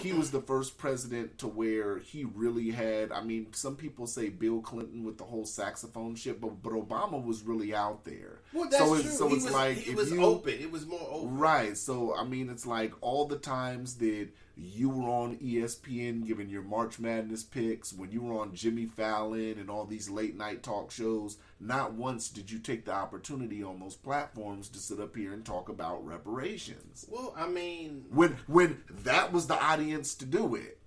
he was the first president to where he really had, I mean, some people say Bill Clinton with the whole saxophone shit, but Obama was really out there. Well, that's true. So it's like... It was open. It was more open. Right. So, I mean, it's like all the times that you were on ESPN giving your March Madness picks, when you were on Jimmy Fallon and all these late night talk shows, not once did you take the opportunity on those platforms to sit up here and talk about reparations. Well, I mean... When that was the audience to do it.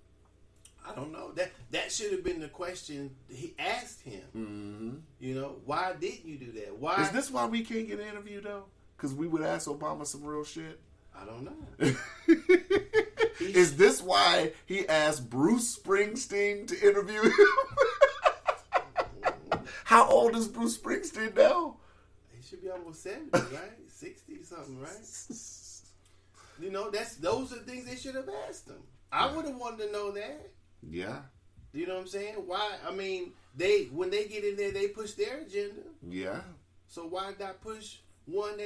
I don't know. That should have been the question he asked him. Mm-hmm. You know, why didn't you do that? Why? Is this why we can't get an interview, though? Because we would ask Obama some real shit? I don't know. Is this why he asked Bruce Springsteen to interview him? How old is Bruce Springsteen now? He should be almost 70, right? 60 something, right? You know, those are things they should have asked him. I would have wanted to know that. Yeah. You know what I'm saying? Why? I mean, when they get in there, they push their agenda. Yeah. So why not push one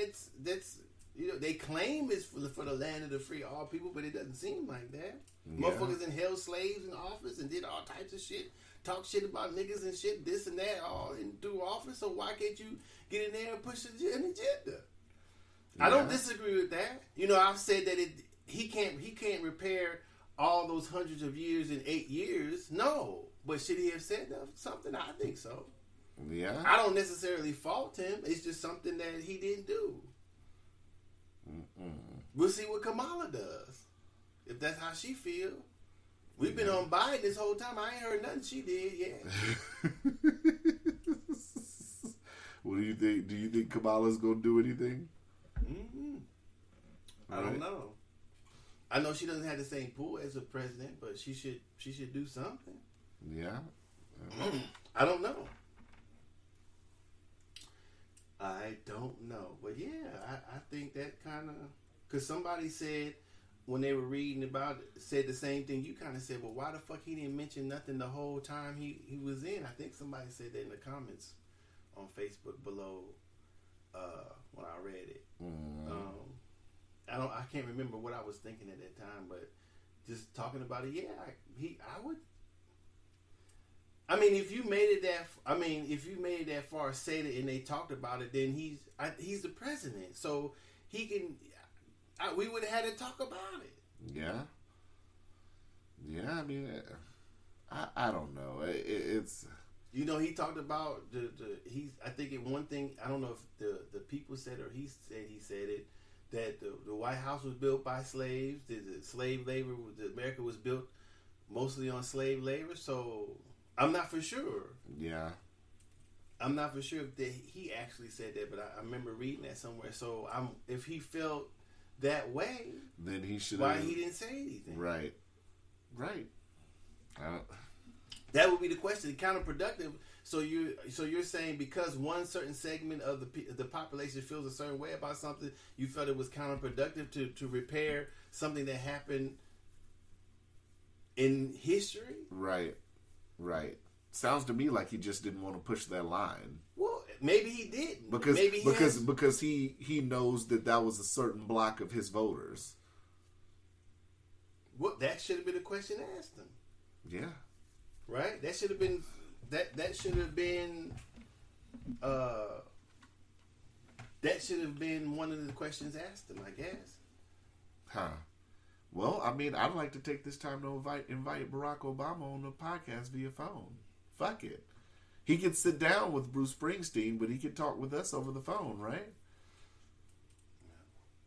that's you know, they claim it's for the land of the free, all people, but it doesn't seem like that. Yeah. Motherfuckers and held slaves in office and did all types of shit, talk shit about niggas and shit, this and that, all through office. So why can't you get in there and push an agenda? Yeah. I don't disagree with that. You know, I've said that he can't repair all those hundreds of years in 8 years. No, but should he have said something? I think so. Yeah. I don't necessarily fault him. It's just something that he didn't do. We'll see what Kamala does. If that's how she feel. We've been on Biden this whole time. I ain't heard nothing she did yet. What do you think? Do you think Kamala's gonna do anything? I don't know. I know she doesn't have the same pull as a president, but she should do something. Yeah. I don't know. I don't know. But yeah, I think that kind of... Because somebody said, when they were reading about it, said the same thing you kind of said, well, why the fuck he didn't mention nothing the whole time he was in? I think somebody said that in the comments on Facebook below when I read it. I can't remember what I was thinking at that time, but just talking about it, yeah, I would... I mean, if you made it that far, said it, and they talked about it, then he's the president, so he can. We would have had to talk about it. Yeah. I mean, I don't know. It's. You know, he talked about I think in one thing, I don't know if the people said or he said it, that the White House was built by slaves. The slave labor, America was built mostly on slave labor, so. I'm not for sure. Yeah. I'm not for sure if he actually said that, but I remember reading that somewhere. So if he felt that way, then he should. Why he didn't say anything? Right. That would be the question. Counterproductive. So you're saying because one certain segment of the population feels a certain way about something, you felt it was counterproductive to repair something that happened in history? Right. Sounds to me like he just didn't want to push that line. Well, maybe he didn't. Because he knows that was a certain block of his voters. Well, that should have been a question asked him. Yeah. Right? That should have been that should have been one of the questions asked him, I guess. Huh. Well, I mean, I'd like to take this time to invite Barack Obama on the podcast via phone. Fuck it. He could sit down with Bruce Springsteen, but he could talk with us over the phone, right?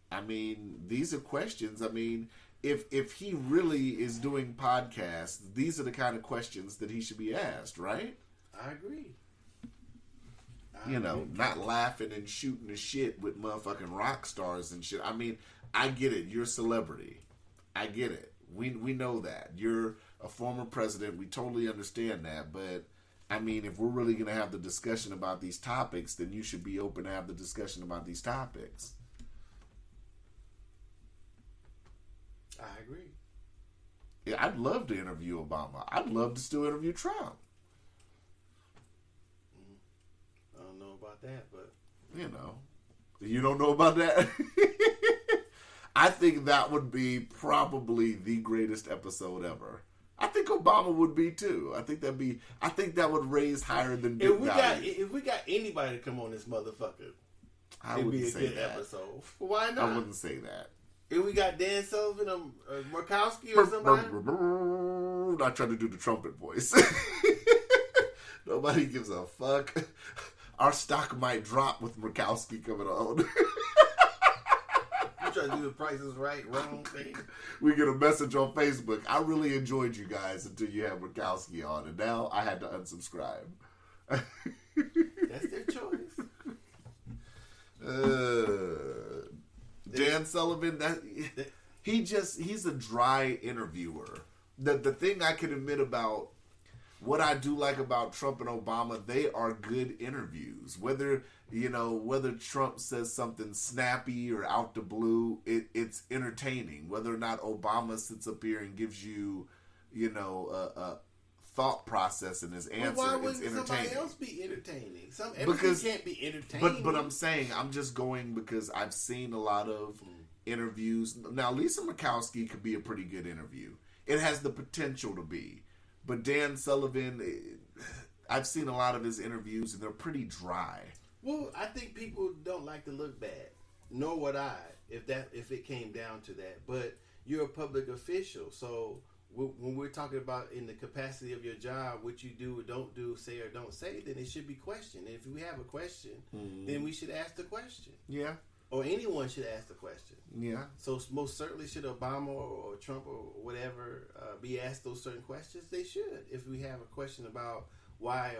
I mean, these are questions. I mean, if he really is doing podcasts, these are the kind of questions that he should be asked, right? I agree. Not laughing and shooting the shit with motherfucking rock stars and shit. I mean, I get it. You're a celebrity. I get it. We know that. You're a former president. We totally understand that. But, I mean, if we're really going to have the discussion about these topics, then you should be open to have the discussion about these topics. I agree. Yeah, I'd love to interview Obama. I'd love to still interview Trump. I don't know about that, but... You don't know about that? I think that would be probably the greatest episode ever. I think Obama would be too. I think that would raise higher than Dick Value. If we got anybody to come on this motherfucker, I it'd be wouldn't a say good that. episode. Why not? I wouldn't say that. If we got Dan Sullivan or Murkowski or somebody. I tried to do the trumpet voice. Nobody gives a fuck. Our stock might drop with Murkowski coming on. You trying to do the Price is Right wrong thing? We get a message on Facebook. I really enjoyed you guys until you had Murkowski on, and now I had to unsubscribe. That's their choice. Dan Sullivan, he's a dry interviewer. The thing I can admit about what I do like about Trump and Obama, they are good interviews. Whether Trump says something snappy or out the blue, it's entertaining. Whether or not Obama sits up here and gives you, a thought process in his answer, why it's wouldn't entertaining. somebody else be entertaining? Everything can't be entertaining. But I'm saying, I'm just going because I've seen a lot of interviews. Now, Lisa Murkowski could be a pretty good interview. It has the potential to be. But Dan Sullivan, I've seen a lot of his interviews, and they're pretty dry. Well, I think people don't like to look bad. Nor would I, if it came down to that. But you're a public official, so when we're talking about in the capacity of your job, what you do or don't do, say or don't say, then it should be questioned. And if we have a question, then we should ask the question. Yeah. Or anyone should ask the question. Yeah. So most certainly should Obama or Trump or whatever be asked those certain questions? They should. If we have a question about why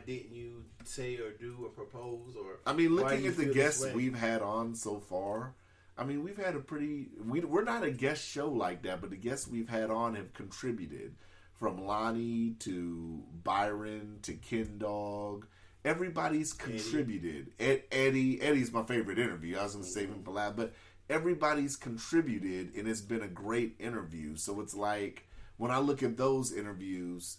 didn't you say or do or propose or... I mean, looking at the guests we've had on so far, I mean, we've had we're not a guest show like that, but the guests we've had on have contributed. From Lonnie to Byron to Ken Dog. Everybody's contributed. Eddie's my favorite interview. I was going to save him for last, but everybody's contributed, and it's been a great interview. So it's like, when I look at those interviews,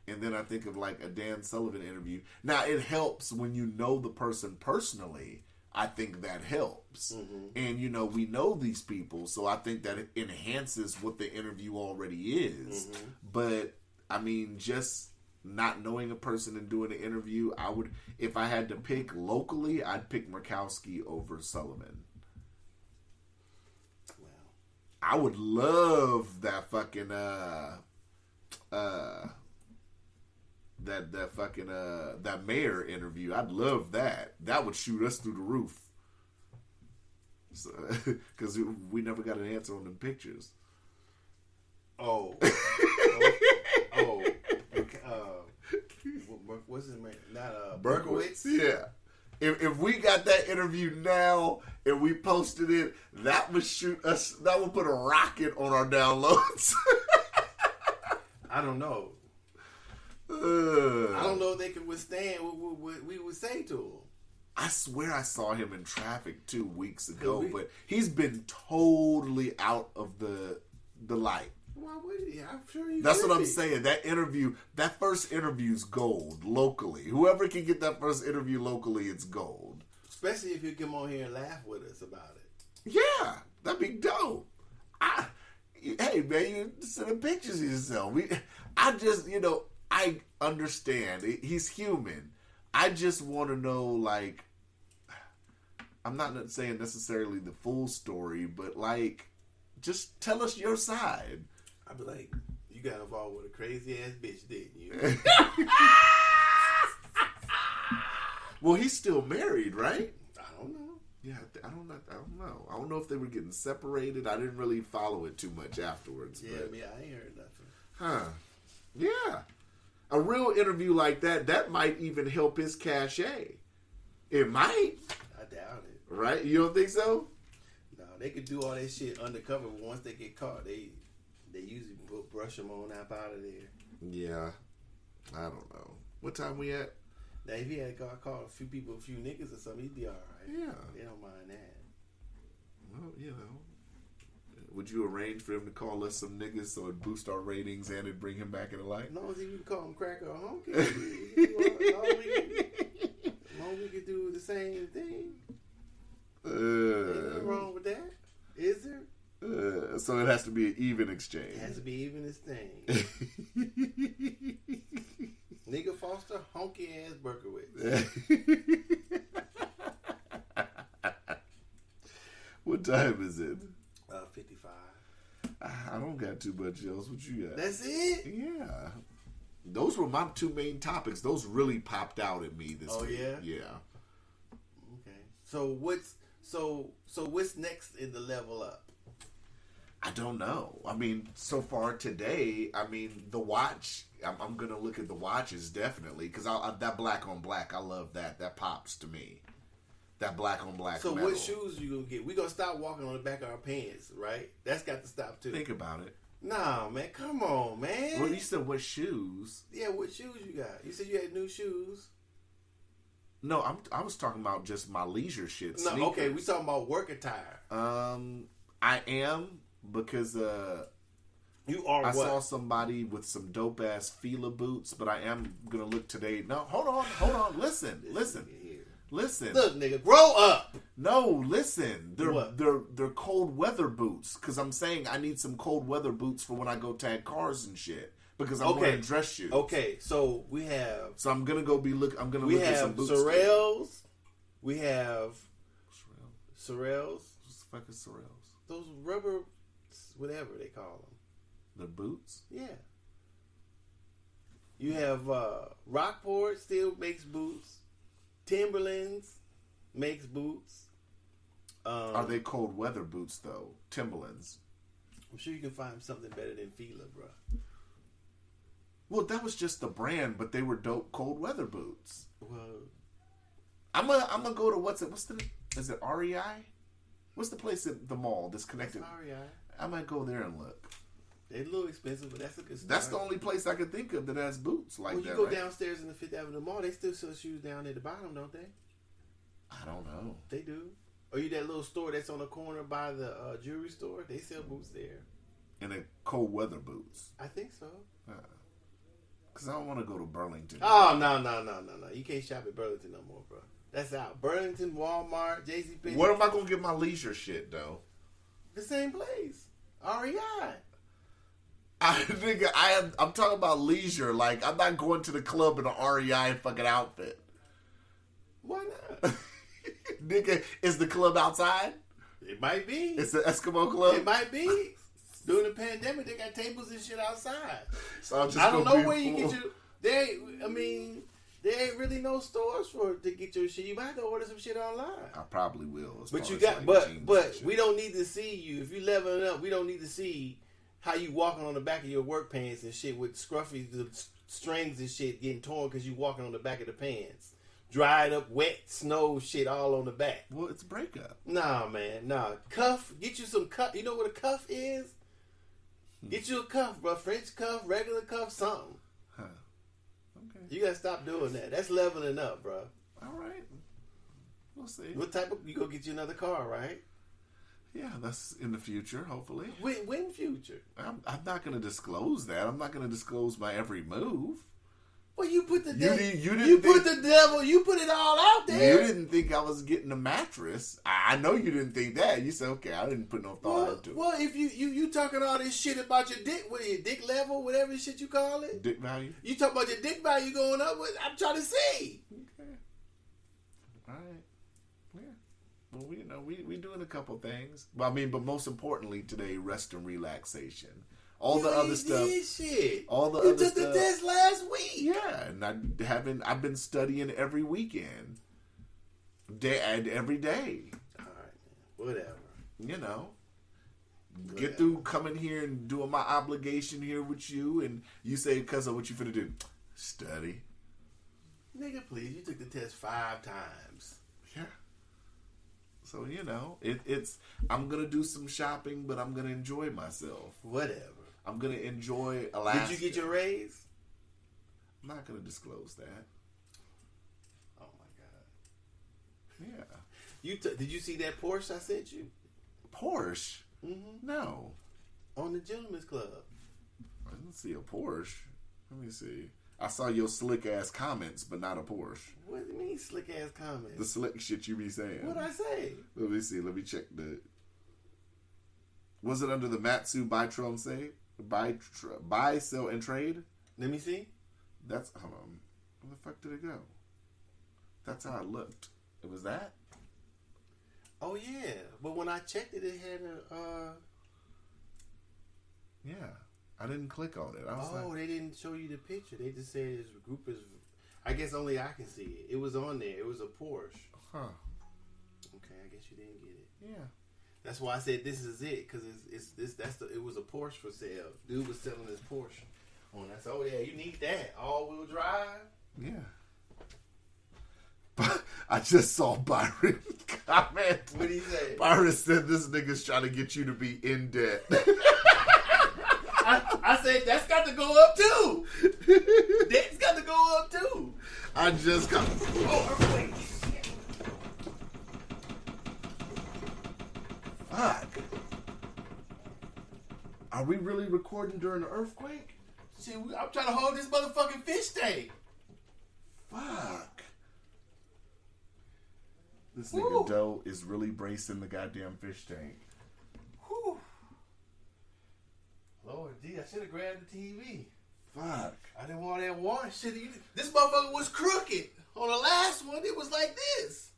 and then I think of like a Dan Sullivan interview. Now, it helps when you know the person personally. I think that helps. Mm-hmm. And, we know these people, so I think that it enhances what the interview already is. Mm-hmm. But, I mean, just not knowing a person and doing an interview, if I had to pick locally, I'd pick Murkowski over Sullivan. Wow. I would love that fucking that mayor interview. I'd love that. That would shoot us through the roof. Because we never got an answer on them pictures. What's his name? Not Berkowitz? Yeah. If we got that interview now and we posted it, that would shoot us. That would put a rocket on our downloads. I don't know. I don't know if they could withstand what we would say to him. I swear I saw him in traffic 2 weeks ago, but he's been totally out of the light. Why would he? I'm sure he That's would what I'm be. saying. That first interview's gold locally. Whoever can get that first interview locally, it's gold. Especially if you come on here and laugh with us about it. Yeah, that'd be dope. Hey man, you sending pictures of yourself. I understand. He's human. I just want to know, like, I'm not saying necessarily the full story, but like, Just tell us your side. I'd be like, you got involved with a crazy ass bitch, didn't you? Well, he's still married, right? I don't know. Yeah, I don't know. I don't know if they were getting separated. I didn't really follow it too much afterwards. Yeah, but, I ain't heard nothing. huh? Yeah, a real interview like that might even help his cachet. It might. I doubt it. Right? You don't think so? No, they could do all that shit undercover. But once they get caught, they usually brush them on up out of there. Yeah, I don't know. What time we at? Now, if he had caught a few people, a few niggas or something, he'd be all right. Yeah. They don't mind that. Well, you know. Would you arrange for him to call us some niggas so it'd boost our ratings and it'd bring him back into life? As long as you can call him cracker or honky, as long as we can do the same thing. Ain't nothing wrong with that. Is there? So it has to be an even exchange. It has to be even this thing. Nigga Foster, honky ass Berkowitz. What time is it? 55. I don't got too much else. What you got? That's it? Yeah. Those were my two main topics. Those really popped out at me this week. Yeah? Yeah. Okay. So what's next in the level up? I don't know. I mean, so far today, the watch, I'm going to look at the watches definitely, because that black on black, I love that. That pops to me. That black on black So metal. what shoes you going to get? We going to stop walking on the back of our pants, right? That's got to stop too. Think about it. Nah, man. Come on, man. Well, you said what shoes? Yeah, what shoes you got? You said you had new shoes. No, I was talking about just my leisure shit. No, sneakers. okay. We talking about work attire. I am, because You are I what? saw somebody with some dope ass Fila boots, but I am gonna look today. No, hold on. Listen. Look, nigga, grow up. No, listen. What? They're cold weather boots, because I'm saying I need some cold weather boots for when I go tag cars and shit, because I'm wearing dress shoes. Okay, so we have. So I'm gonna go I'm gonna We look at some have boots. Sorels. We have Sorels. What the fuck is Sorels? Those rubber, whatever they call them. The boots? Yeah. You have Rockport still makes boots. Timberlands makes boots. Are they cold weather boots though? Timberlands. I'm sure you can find something better than Fila, bro. Well, that was just the brand, but they were dope cold weather boots. Well, I'm gonna go to is it REI? What's the place at the mall that's connected? that's REI. I might go there and look. They're a little expensive, but that's a good start. That's the only place I could think of that has boots like When that. you go right? downstairs in the Fifth Avenue Mall, they still sell shoes down at the bottom, don't they? I don't know. They do. Or you that little store that's on the corner by the jewelry store? They sell boots there. And they cold weather boots. I think so. Because I don't want to go to Burlington. Oh, no. You can't shop at Burlington no more, bro. That's out. Burlington, Walmart, JCPenney. Where am I gonna get my leisure shit though? The same place. REI. I'm talking about leisure. Like, I'm not going to the club in an REI fucking outfit. Why not? Nigga, is the club outside? It might be. It's the Eskimo club? It might be. During the pandemic, they got tables and shit outside. So I'm just I don't gonna know be where you full. get your... There ain't really no stores to get your shit. You might have to order some shit online. I probably will. as But far you as, got, like, jeans but and shit. we don't need to see you. If you leveling up, we don't need to see how you walking on the back of your work pants and shit with scruffy the strings and shit getting torn because you walking on the back of the pants, dried up, wet snow shit all on the back. Well, it's a breakup. Nah, man, nah. Cuff, get you some cuff. You know what a cuff is? Get you a cuff, bro. French cuff, regular cuff, something. Huh. Okay. You gotta stop doing that. That's leveling up, bro. All right. We'll see. What type of... You go get you another car, right? Yeah, that's in the future, hopefully. When future? I'm not going to disclose that. I'm not going to disclose my every move. Well, you put the You devil. didn't You think- put the devil. You put it all out there. You didn't think I was getting a mattress. I know you didn't think that. You said, okay, I didn't put no thought into it. Well, if you talking all this shit about your dick, what your dick level, whatever shit you call it. Dick value? You talk about your dick value going up. I'm trying to see. Okay. All right. Yeah. Well, we doing a couple things. But but most importantly today, rest and relaxation. All the other stuff. Shit. All the you other took stuff. the test last week. Yeah, and I've been studying every weekend, every day. All right, man. Whatever. Get through coming here and doing my obligation here with you, and you say, "Cuz what you finna do? Study." Nigga, please, you took the test 5 times. Yeah. So it's. I'm gonna do some shopping, but I'm gonna enjoy myself. Whatever. I'm gonna enjoy Alaska. Did you get your raise? I'm not gonna disclose that. Oh my god. Yeah. Did you see that Porsche I sent you? Porsche? Mm-hmm. No. On the Gentleman's Club. I didn't see a Porsche. Let me see. I saw your slick ass comments, but not a Porsche. What do you mean slick ass comments? The slick shit you be saying. What'd I say? Let me see. Let me check the. Was it under the Matsu buy, sell, and trade? Let me see. That's hold on. Where the fuck did it go? That's how it looked. It was that. Oh yeah, but when I checked it, it had a. Yeah, I didn't click on it. I was like, they didn't show you the picture. They just said this group is. I guess only I can see it. It was on there. It was a Porsche. huh? Okay, I guess you didn't get it. Yeah. That's why I said this is it, because it was a Porsche for sale. Dude was selling his Porsche. Oh, that's yeah, you need that all wheel drive. Yeah. But I just saw Byron comment. What did he say? Byron said this nigga's trying to get you to be in debt. I said that's got to go up too. Debt's got to go up too. I just got. Oh, earthquake. Fuck. Are we really recording during the earthquake? Shit, I'm trying to hold this motherfucking fish tank. Fuck. This nigga Doe is really bracing the goddamn fish tank. Whew. Lord D, I should have grabbed the TV. Fuck. I didn't want that warrant shit. This motherfucker was crooked. On the last one, it was like this.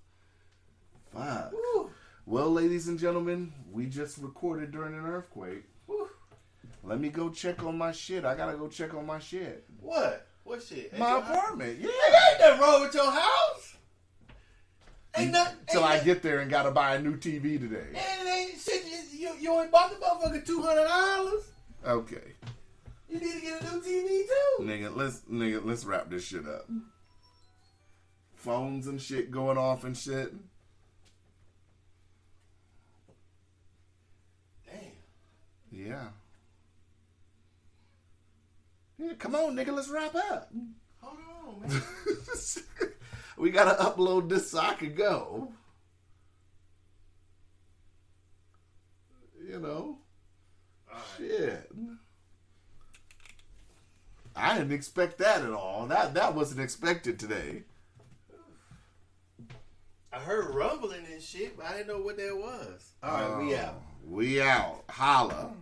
Fuck. Whew. Well, ladies and gentlemen, we just recorded during an earthquake. Whew. Let me go check on my shit. I gotta go check on my shit. What? What shit? At My your apartment. house? Yeah. Ain't nothing wrong with your house. Ain't nothing. Till I get there and gotta buy a new TV today. And it ain't shit. You only bought the motherfucker $200. Okay. You need to get a new TV too. Nigga, let's wrap this shit up. Phones and shit going off and shit. Damn. Yeah. Yeah, come on, nigga, let's wrap up. Hold on, man. We gotta upload this so I can go. Shit. I didn't expect that at all. That wasn't expected today. I heard rumbling and shit, but I didn't know what that was. All right, we out. We out. Holla.